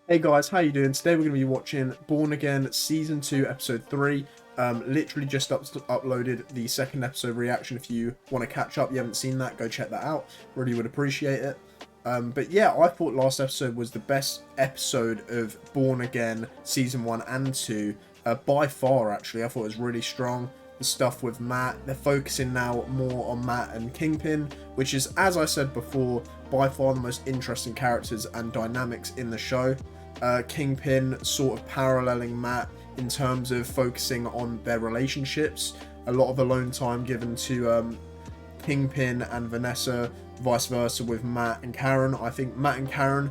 Hey guys, how you doing? Today we're going to be watching Born Again Season 2 Episode 3. Literally just uploaded the second episode reaction. If you want to catch up, you haven't seen that, go check that out. Really would appreciate it. But yeah, I thought last episode was the best episode of Born Again Season 1 and 2. By far, actually. I thought it was really strong. The stuff with Matt, they're focusing now more on Matt and Kingpin, which is, as I said before, by far the most interesting characters and dynamics in the show. Kingpin sort of paralleling Matt in terms of focusing on their relationships. A lot of alone time given to Kingpin and Vanessa, vice versa with Matt and Karen. I think Matt and Karen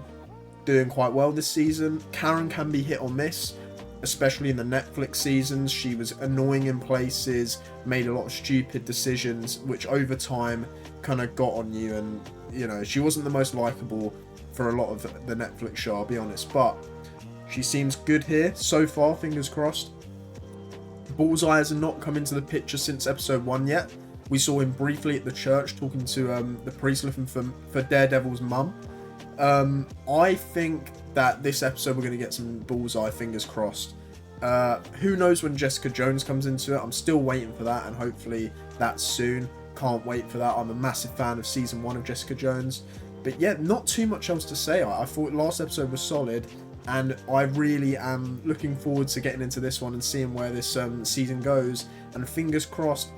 doing quite well this season. Karen can be hit or miss, especially in the Netflix seasons. She was annoying in places, made a lot of stupid decisions, which over time kind of got on you, and you know, she wasn't the most likable for a lot of the Netflix show, I'll be honest, but she seems good here so far, fingers crossed. Bullseye has not come into the picture since episode 1 yet. We saw him briefly at the church talking to the priest looking for Daredevil's mum. I think that this episode we're going to get some Bullseye, fingers crossed. Who knows when Jessica Jones comes into it? I'm still waiting for that, and hopefully that's soon. Can't wait for that. I'm a massive fan of season 1 of Jessica Jones. But yeah, not too much else to say. I thought last episode was solid, and I really am looking forward to getting into this one and seeing where this season goes. And fingers crossed,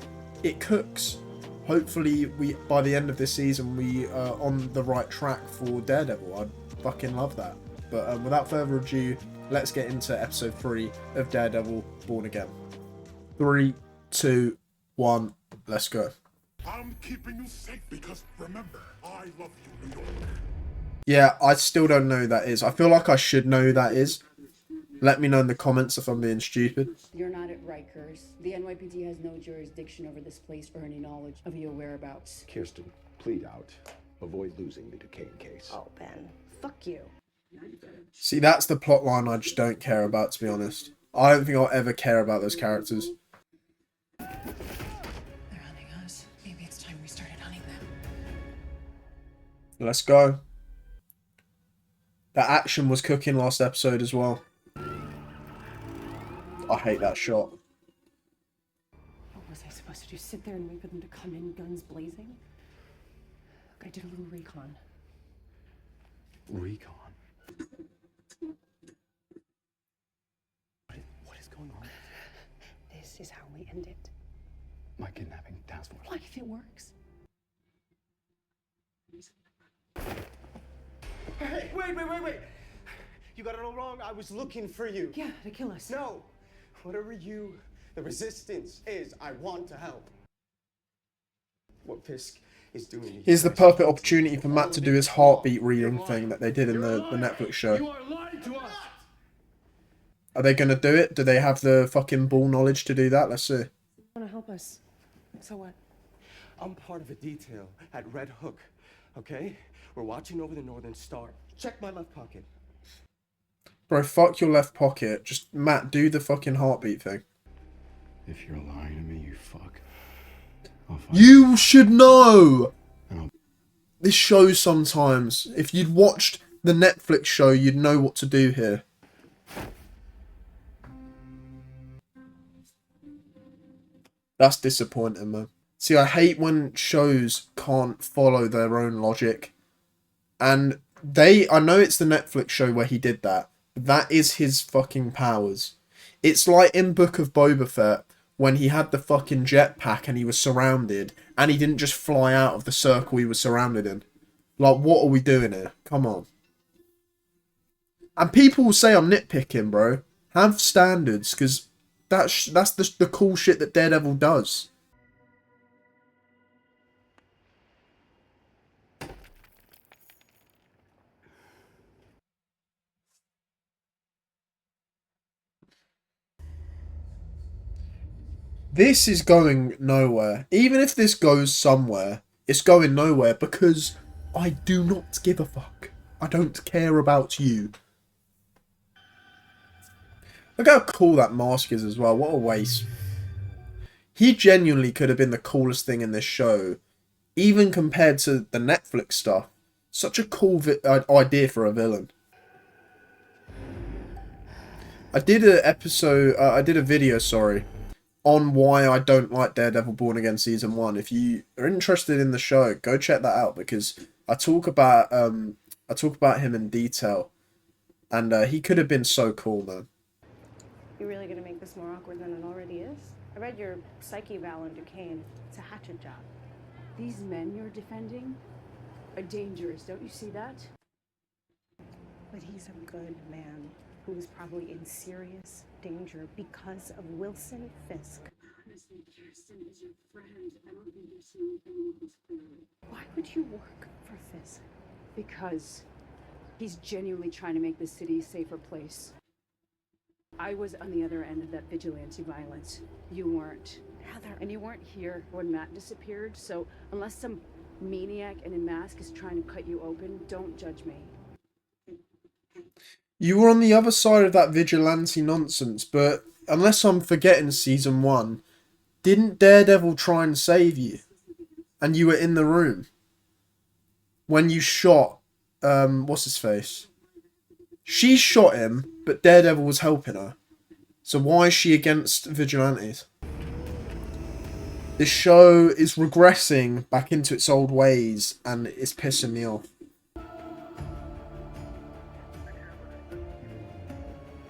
it cooks. Hopefully, by the end of this season, we are on the right track for Daredevil. I'd fucking love that. But without further ado, let's get into episode 3 of Daredevil Born Again. 3, 2, 1, let's go. I'm keeping you safe because, remember, I love you, New York. Yeah, I still don't know who that is. I feel like I should know who that is. Let me know in the comments if I'm being stupid. You're not at Rikers. The NYPD has no jurisdiction over this place or any knowledge of your whereabouts. Kirsten, plead out. Avoid losing the Duquesne case. Oh, Ben. Fuck you. See, that's the plot line I just don't care about, to be honest. I don't think I'll ever care about those characters. They're hunting us. Maybe it's time we started hunting them. Let's go. The action was cooking last episode as well. I hate that shot. What was I supposed to do? Sit there and wait for them to come in, guns blazing? Look, I did a little recon. Recon? What is going on? This is how we end it. My kidnapping task force. What if it works? Hey, wait. You got it all wrong. I was looking for you. Yeah, to kill us. No. Whatever the resistance is, I want to help. What Fisk is doing. Here's the perfect opportunity for Matt to do his heartbeat reading thing that they did in the Netflix show. You are lying to us. Are they going to do it? Do they have the fucking ball knowledge to do that? Let's see. Want to help us? So what? I'm part of a detail at Red Hook, okay? We're watching over the Northern Star. Check my left pocket. Bro, fuck your left pocket. Just, Matt, do the fucking heartbeat thing. If you're lying to me, you fuck. I'll fuck. You should know! Oh. This show sometimes. If you'd watched the Netflix show, you'd know what to do here. That's disappointing, man. See, I hate when shows can't follow their own logic. And I know it's the Netflix show where he did that. But that is his fucking powers. It's like in Book of Boba Fett, when he had the fucking jetpack and he was surrounded, and he didn't just fly out of the circle he was surrounded in. Like, what are we doing here? Come on. And people will say I'm nitpicking, bro. Have standards, because that's the cool shit that Daredevil does. This is going nowhere. Even if this goes somewhere, it's going nowhere because I do not give a fuck. I don't care about you. Look how cool that mask is as well. What a waste. He genuinely could have been the coolest thing in this show, even compared to the Netflix stuff. Such a cool idea for a villain. I did a episode. I did a video. Sorry, on why I don't like Daredevil Born Again Season 1. If you are interested in the show, go check that out because I talk about him in detail, and he could have been so cool, man. You're really gonna make this more awkward than it already is? I read your psyche eval on Duquesne. It's a hatchet job. These men you're defending are dangerous, don't you see that? But he's a good man who is probably in serious danger because of Wilson Fisk. Honestly, Kirsten is your friend. I don't think you're seeing things clearly. Why would you work for Fisk? Because he's genuinely trying to make the city a safer place. I was on the other end of that vigilante violence. You weren't. Heather. And you weren't here when Matt disappeared, so unless some maniac in a mask is trying to cut you open, don't judge me. You were on the other side of that vigilante nonsense, but unless I'm forgetting Season 1, didn't Daredevil try and save you? And you were in the room when you shot, what's his face? She shot him, but Daredevil was helping her. So why is she against vigilantes? This show is regressing back into its old ways, and it's pissing me off.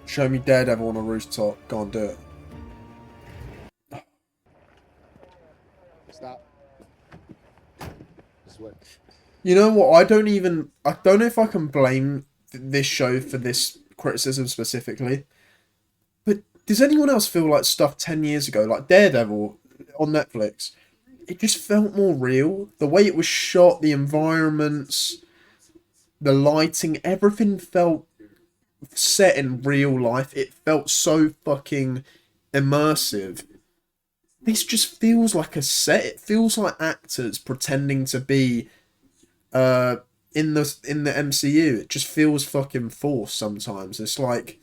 Show me Daredevil on a rooftop. Go on, do it. Stop. This way. You know what? I don't know if I can blame this show for this criticism specifically. But does anyone else feel like stuff 10 years ago, like Daredevil on Netflix, it just felt more real? The way it was shot, the environments, the lighting, everything felt set in real life. It felt so fucking immersive. This just feels like a set. It feels like actors pretending to be in the MCU. It just feels fucking forced sometimes. It's like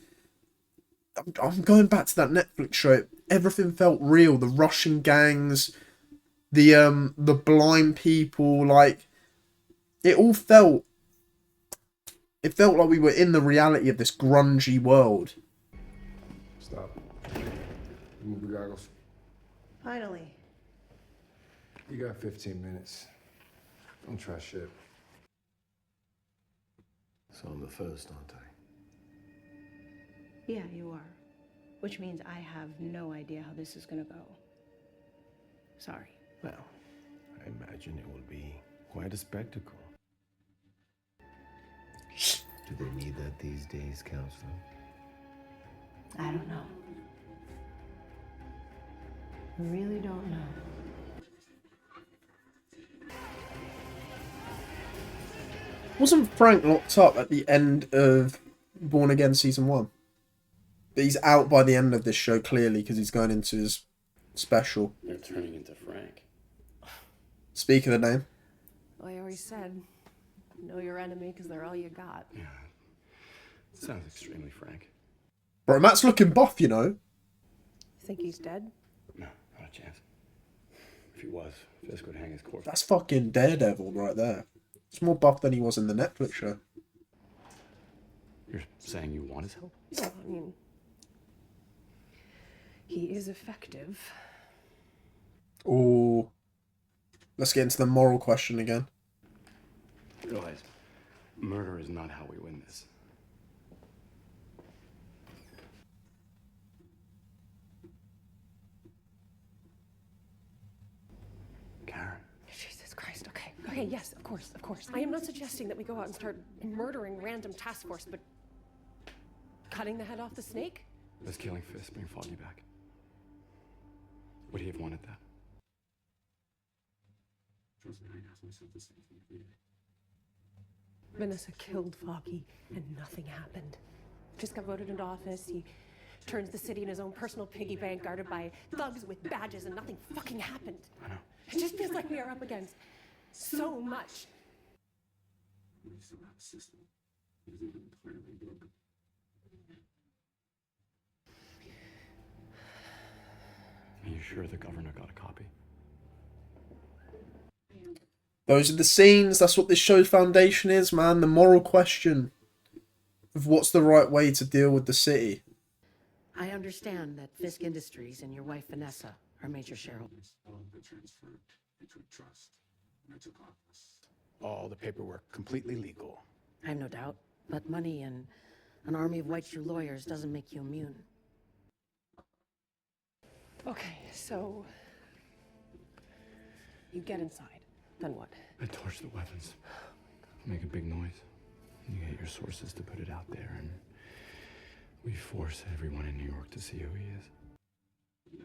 I'm going back to that Netflix show. Everything felt real. The Russian gangs, the blind people, like it all felt. It felt like we were in the reality of this grungy world. Stop. Remove the goggles. Finally. You got 15 minutes. Don't try shit. So I'm the first, aren't I? Yeah, you are. Which means I have no idea how this is gonna go. Sorry. Well, I imagine it will be quite a spectacle. Do they need that these days, counselor? I don't know. I really don't know. Wasn't Frank locked up at the end of Born Again Season 1? But he's out by the end of this show, clearly, because he's going into his special. They're turning into Frank. Speak of the name. Well, I always said, know your enemy because they're all you got. Yeah. Sounds extremely frank. Bro, Matt's looking buff, you know. Think he's dead? No, not a chance. If he was, Fisk would hang his corpse. That's fucking Daredevil right there. It's more buff than he was in the Netflix show. You're saying you want his help? Well, I mean, he is effective. Ooh. Let's get into the moral question again. Realize, murder is not how we win this. Karen. Jesus Christ, okay. Okay, yes, of course, of course. I am not suggesting that we go out and start murdering random task force, but cutting the head off the snake? Does killing Fisk bring Foggy back? Would he have wanted that? Trust me, I asked myself the same thing every day. Vanessa killed Foggy, and nothing happened. Just got voted into office. He turns the city in his own personal piggy bank, guarded by thugs with badges, and nothing fucking happened. I know. It just feels like we are up against so much. We still have a system. It is even entirely broken. Are you sure the governor got a copy? Those are the scenes. That's what this show's foundation is, man. The moral question of what's the right way to deal with the city. I understand that Fisk Industries and your wife Vanessa are major shareholders. All of it transferred into a trust. And I took office. All the paperwork completely legal. I have no doubt. But money and an army of white shoe lawyers doesn't make you immune. Okay, so you get inside. Then what? I torch the weapons. Make a big noise. You get your sources to put it out there, and we force everyone in New York to see who he is.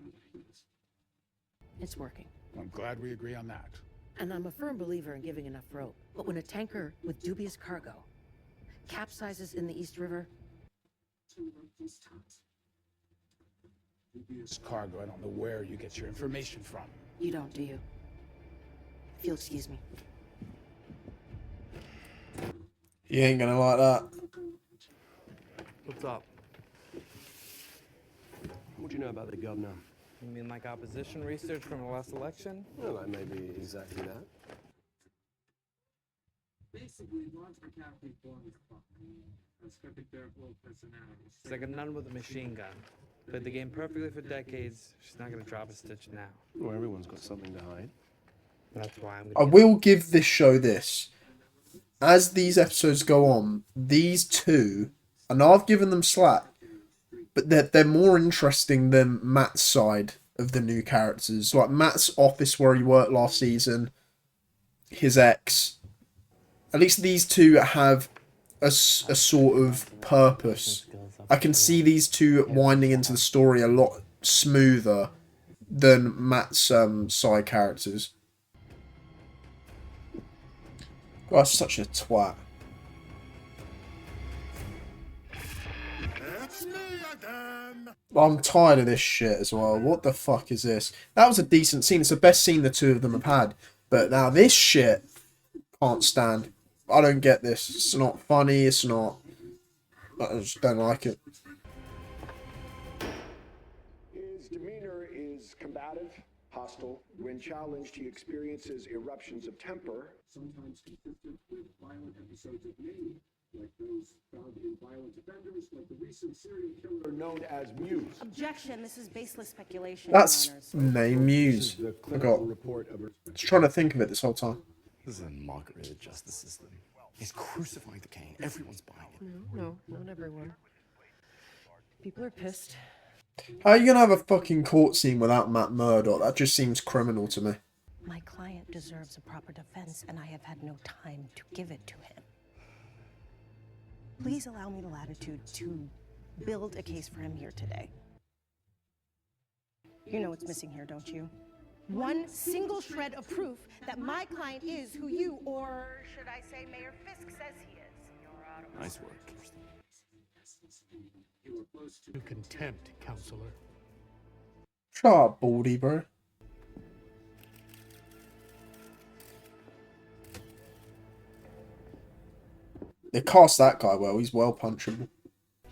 It's working. I'm glad we agree on that. And I'm a firm believer in giving enough rope. But when a tanker with dubious cargo capsizes in the East River, This cargo, I don't know where you get your information from. you don't, do you? If you'll excuse me. You ain't gonna like that. What's up? What do you know about the governor? You mean like opposition research from the last election? Well, that may be exactly that. Basically, Lawrence McCaffrey formed his stereotypical personalities. It's like a nun with a machine gun. Played the game perfectly for decades. She's not gonna drop a stitch now. Well, everyone's got something to hide. That's why I'm I will give this show this. As these episodes go on, these two, and I've given them slack, but they're more interesting than Matt's side of the new characters. Like Matt's office where he worked last season, his ex. At least these two have a sort of purpose. I can see these two winding into the story a lot smoother than Matt's side characters. God, that's such a twat. It's me again! I'm tired of this shit as well. What the fuck is this? That was a decent scene. It's the best scene the two of them have had. But now this shit, can't stand. I don't get this. It's not funny. It's not... I just don't like it. His demeanor is combative, hostile. When challenged, he experiences eruptions of temper. Sometimes consistent with violent episodes of mania, like those found in violent offenders, like the recent serial killer Known as Muse. Objection, this is baseless speculation. That's Your Honors. name Muse. I got... I was trying to think of it this whole time. This is a mockery of the justice system. He's crucifying the king. Everyone's buying it. No, not everyone. People are pissed. How are you gonna have a fucking court scene without Matt Murdock? That just seems criminal to me. My client deserves a proper defense, and I have had no time to give it to him. Please allow me the latitude to build a case for him here today. You know what's missing here, don't you? One single shred of proof that my client is who you, or should I say Mayor Fisk, says he is. You're out of Nice work. you were close to. Contempt, counselor. Shut up, Baldy, bro. They cast that guy well. He's well punchable.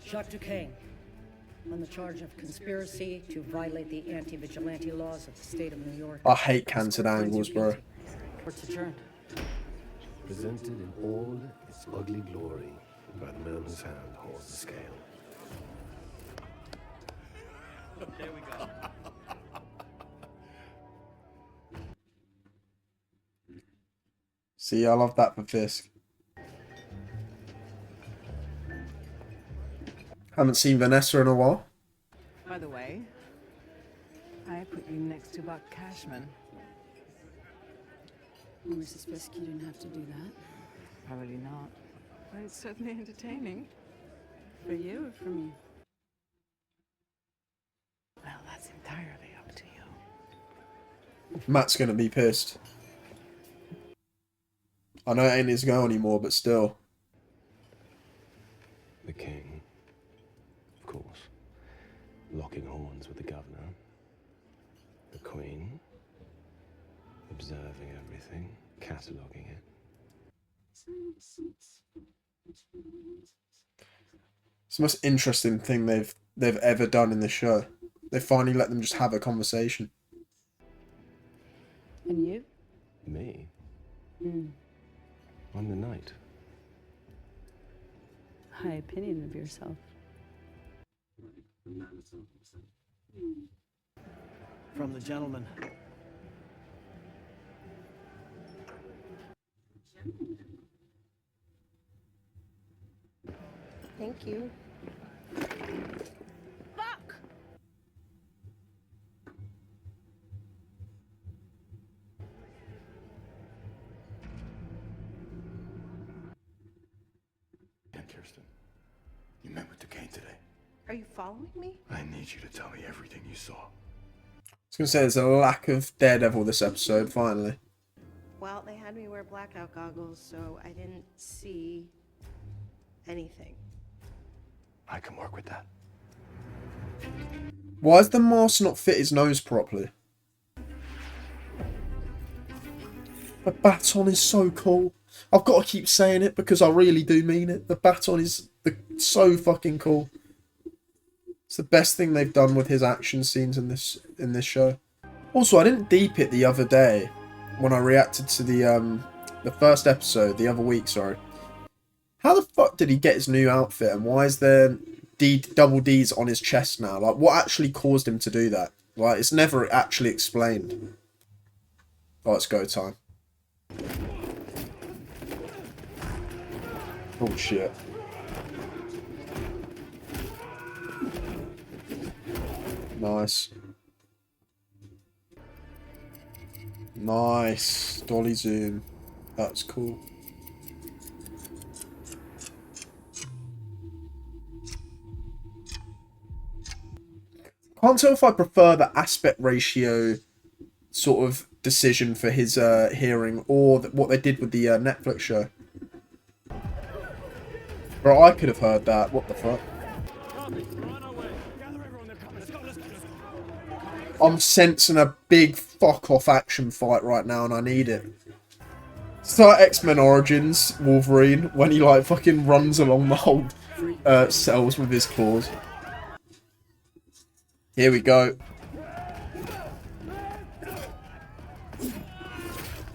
Jacques Duquesne, on the charge of conspiracy to violate the anti-vigilante laws of the state of New York. I hate canted angles, bro. Court's adjourned. Presented in all its ugly glory by the man whose hand holds the scale. There we go. See, I love that for Fisk. Haven't seen Vanessa in a while. By the way, I put you next to Buck Cashman. Mrs. Fisk, you didn't have to do that. Probably not. But it's certainly entertaining. For you or for me? Well, that's entirely up to you. Matt's gonna be pissed. I know it ain't his go anymore, but still. The king, of course, locking horns with the governor. The queen, observing everything, cataloguing it. It's the most interesting thing they've ever done in this show. They finally let them just have a conversation. And you? Me? I'm the knight. High opinion of yourself. the medicine. From the gentleman. Thank you. Fuck! And Kirsten, you met with Duquesne today. Are you following me? I need you to tell me everything you saw. I was going to say, there's a lack of Daredevil this episode, finally. Well, they had me wear blackout goggles, so I didn't see anything. I can work with that. Why does the mask not fit his nose properly? The baton is so cool. I've got to keep saying it because I really do mean it. The baton is so fucking cool. It's the best thing they've done with his action scenes in this show. Also, I didn't deep it the other day when I reacted to the first episode the other week. Sorry. How the fuck did he get his new outfit, and why is there double D's on his chest now? Like, what actually caused him to do that? Like, it's never actually explained. Oh, it's go time. Oh shit. Nice. Nice. Dolly zoom. That's cool. Can't tell if I prefer the aspect ratio sort of decision for his hearing or what they did with the Netflix show. Bro, I could have heard that. What the fuck? I'm sensing a big fuck-off action fight right now, and I need it. It's like X-Men Origins Wolverine, when he, like, fucking runs along the whole cells with his claws. Here we go.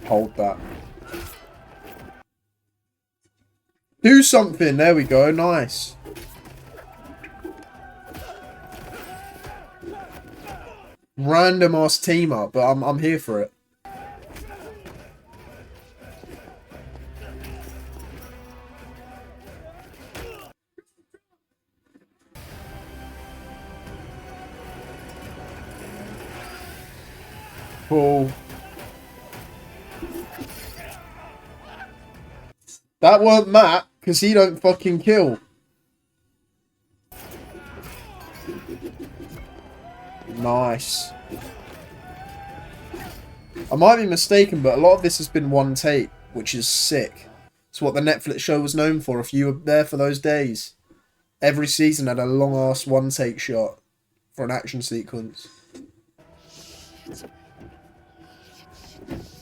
Hold that. Do something! There we go, nice. Random ass team up, but I'm here for it. Cool. That weren't Matt, because he don't fucking kill. Nice. I might be mistaken, but a lot of this has been one take, which is sick. It's what the Netflix show was known for, if you were there for those days. Every season had a long-ass one-take shot for an action sequence.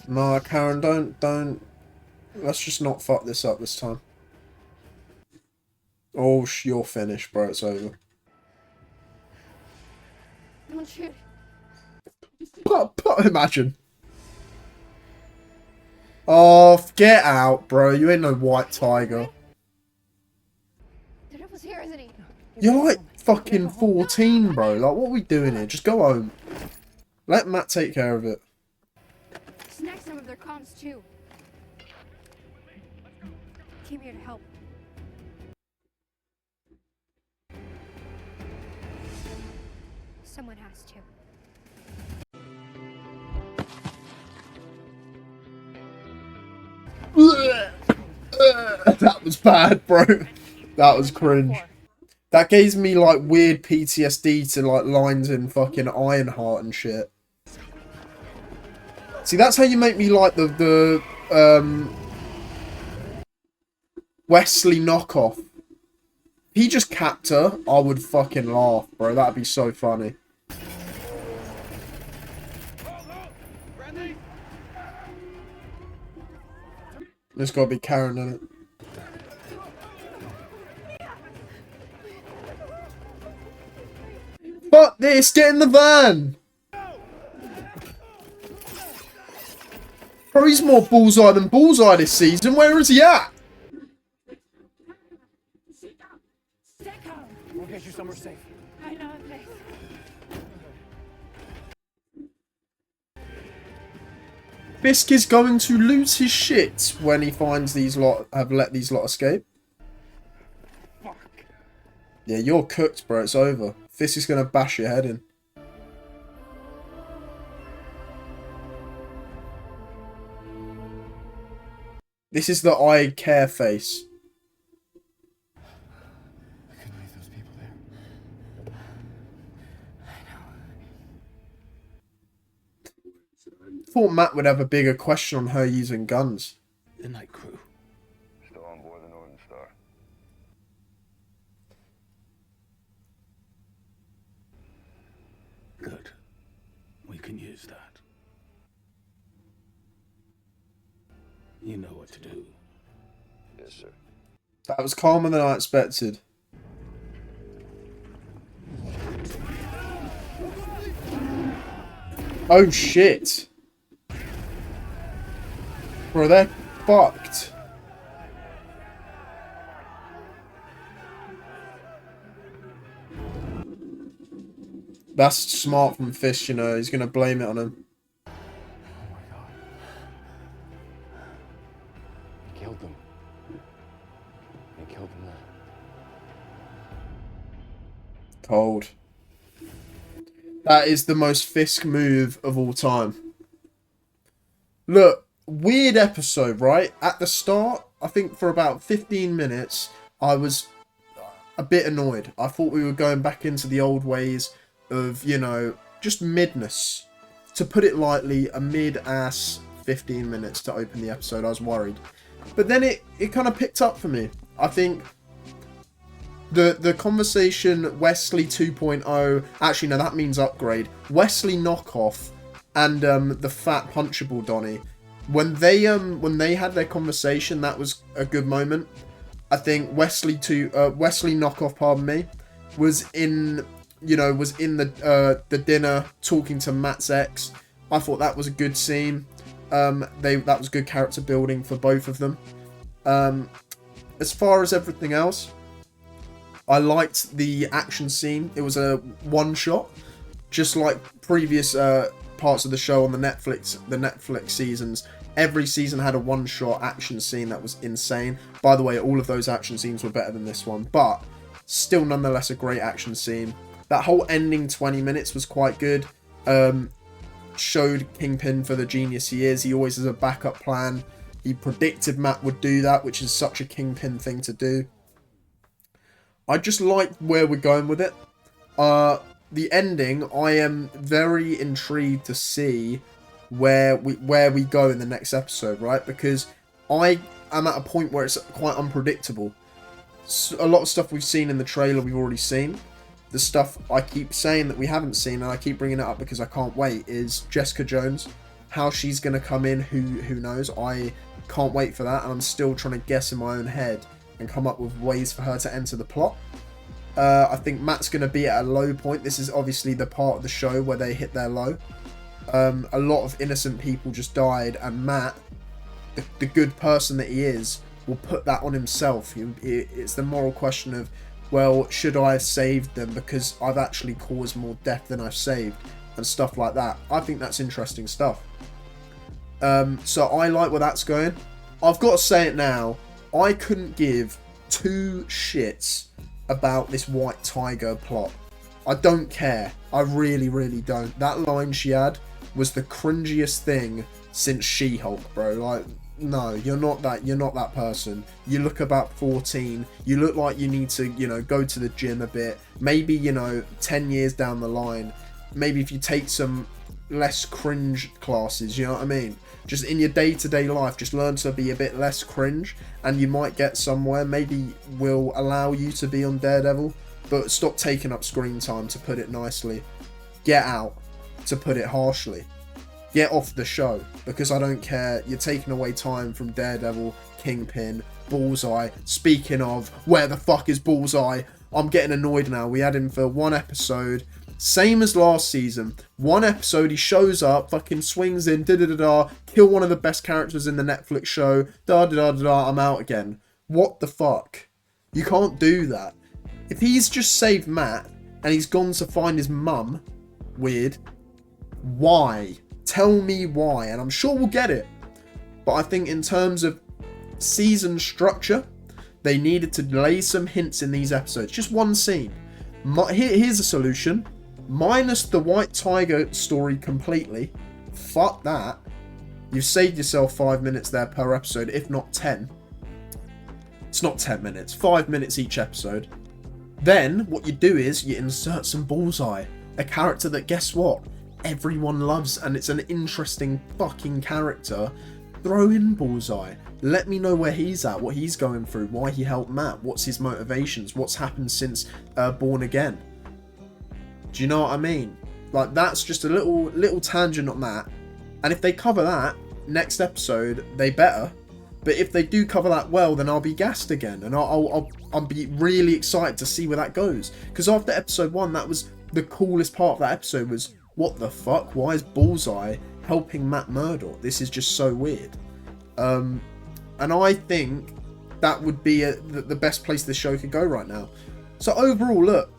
No, Karen, don't. Let's just not fuck this up this time. Oh, you're finished, bro. It's over. Don't shoot. Imagine. Oh, get out, bro. You ain't no white tiger. Daredevil's here, isn't he? You're like fucking 14, bro. Like, what are we doing here? Just go home. Let Matt take care of it. Snag some of their comms, too. Came here to help. Someone has to. That was bad, bro. That was cringe. That gave me like weird PTSD to like lines in fucking Ironheart and shit. See, that's how you make me like the Wesley knockoff. If he just capped her, I would fucking laugh, bro. That'd be so funny. There's gotta be Karen in it. Fuck this! Get in the van! Bro, he's more bullseye than bullseye this season. Where is he at? We'll get you somewhere safe. I know, thanks. Fisk is going to lose his shit when he finds these lot have let these lot escape. Fuck. Yeah, you're cooked, bro. It's over. Fisk is going to bash your head in. This is the I care face. I couldn't leave those people there. Thought Matt would have a bigger question on her using guns. The night crew. Still on board the Northern Star. Good. We can use that. You know what to do. Yes, sir. That was calmer than I expected. Oh shit. Bro, they're fucked. That's smart from Fish, you know. He's going to blame it on him. Oh my god. He killed them. He killed them all. Cold. That is the most Fisk move of all time. Look, weird episode, right? At the start, I think for about 15 minutes, I was a bit annoyed. I thought we were going back into the old ways of, you know, just midness. To put it lightly, a mid-ass 15 minutes to open the episode. I was worried. But then it kind of picked up for me. I think the conversation Wesley 2.0, actually no, that means upgrade. Wesley knockoff and the fat punchable Donnie. When they had their conversation, that was a good moment. I think Wesley knockoff, pardon me, was in the dinner talking to Matt's ex. I thought that was a good scene. That was good character building for both of them. As far as everything else, I liked the action scene. It was a one shot, just like previous parts of the show on the Netflix seasons. Every season had a one shot action scene that was insane. By the way, all of those action scenes were better than this one, but still nonetheless a great action scene. That whole ending 20 minutes was quite good. Showed Kingpin for the genius he is. He always has a backup plan. He predicted Matt would do that, which is such a Kingpin thing to do. I just like where we're going with it. The ending, I am very intrigued to see where we go in the next episode, right? Because I am at a point where it's quite unpredictable. A lot of stuff we've seen in the trailer we've already seen. The stuff I keep saying that we haven't seen, and I keep bringing it up because I can't wait, is Jessica Jones. How she's going to come in, who knows? I can't wait for that, and I'm still trying to guess in my own head and come up with ways for her to enter the plot. I think Matt's going to be at a low point. This is obviously the part of the show where they hit their low. A lot of innocent people just died, and Matt, the good person that he is, will put that on himself. It's the moral question of, well, should I have saved them because I've actually caused more death than I've saved, and stuff like that. I think that's interesting stuff. So I like where that's going. I've got to say it now, I couldn't give two shits about this White Tiger plot. I don't care. I really, really don't. That line she had was the cringiest thing since She-Hulk, bro. Like, no, you're not that person. You look about 14. You look like you need to, go to the gym a bit. Maybe, 10 years down the line, maybe if you take some less cringe classes, you know what I mean? Just in your day-to-day life, just learn to be a bit less cringe, and you might get somewhere. Maybe will allow you to be on Daredevil, but stop taking up screen time, to put it nicely. Get out, to put it harshly. Get off the show, because I don't care. You're taking away time from Daredevil, Kingpin, Bullseye. Speaking of, where the fuck is Bullseye? I'm getting annoyed now. We had him for one episode. Same as last season. One episode, he shows up, fucking swings in, da-da-da-da, kill one of the best characters in the Netflix show, da-da-da-da-da, I'm out again. What the fuck? You can't do that. If he's just saved Matt, and he's gone to find his mum. Weird. Why? Tell me why, and I'm sure we'll get it. But I think in terms of season structure, they needed to lay some hints in these episodes. Just one scene. Here's a solution. Minus the White Tiger story completely. Fuck that. You've saved yourself 5 minutes there per episode, if not 10. It's not 10 minutes. 5 minutes each episode. Then, what you do is you insert some Bullseye. A character that, guess what? Everyone loves, and it's an interesting fucking character. Throw in Bullseye. Let me know where he's at, what he's going through, why he helped Matt, what's his motivations, what's happened since Born Again. Do you know what I mean? Like, that's just a little tangent on that. And if they cover that next episode, they better. But if they do cover that well, then I'll be gassed again, and I'll be really excited to see where that goes. Because after episode 1, that was the coolest part of that episode. Was what the fuck? Why is Bullseye helping Matt Murdock? This is just so weird. And I think that would be the best place the show could go right now. So overall, look,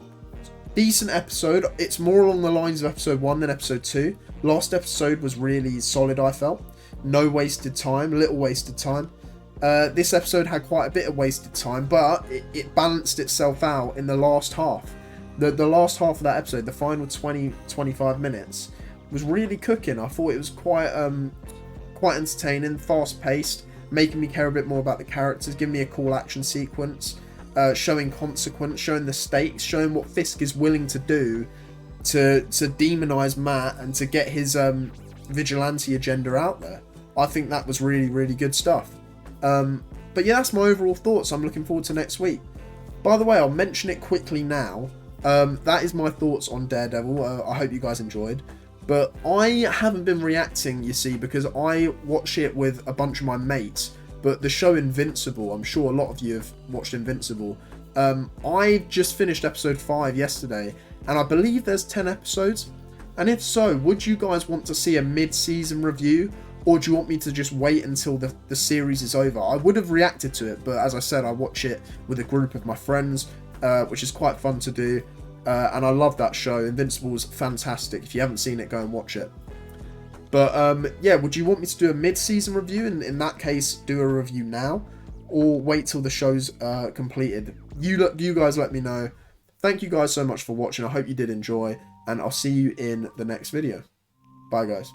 decent episode. It's more along the lines of episode 1 than episode 2. Last episode was really solid, I felt. No wasted time, little wasted time. This episode had quite a bit of wasted time, but it balanced itself out in the last half. The last half of that episode, the final 20-25 minutes, was really cooking. I thought it was quite entertaining, fast-paced, making me care a bit more about the characters, giving me a cool action sequence, showing consequence, showing the stakes, showing what Fisk is willing to do to demonize Matt and to get his vigilante agenda out there. I think that was really, really good stuff. But yeah, that's my overall thoughts. I'm looking forward to next week. By the way, I'll mention it quickly now. That is my thoughts on Daredevil. I hope you guys enjoyed. But I haven't been reacting, you see, because I watch it with a bunch of my mates. But the show Invincible, I'm sure a lot of you have watched Invincible. I just finished episode 5 yesterday, and I believe there's 10 episodes. And if so, would you guys want to see a mid-season review, or do you want me to just wait until the series is over? I would have reacted to it, but as I said, I watch it with a group of my friends, which is quite fun to do. And I love that show. Invincible's fantastic. If you haven't seen it, go and watch it. But yeah, would you want me to do a mid-season review? And in that case, do a review now, or wait till the show's completed? You guys let me know. Thank you guys so much for watching. I hope you did enjoy, and I'll see you in the next video. Bye, guys.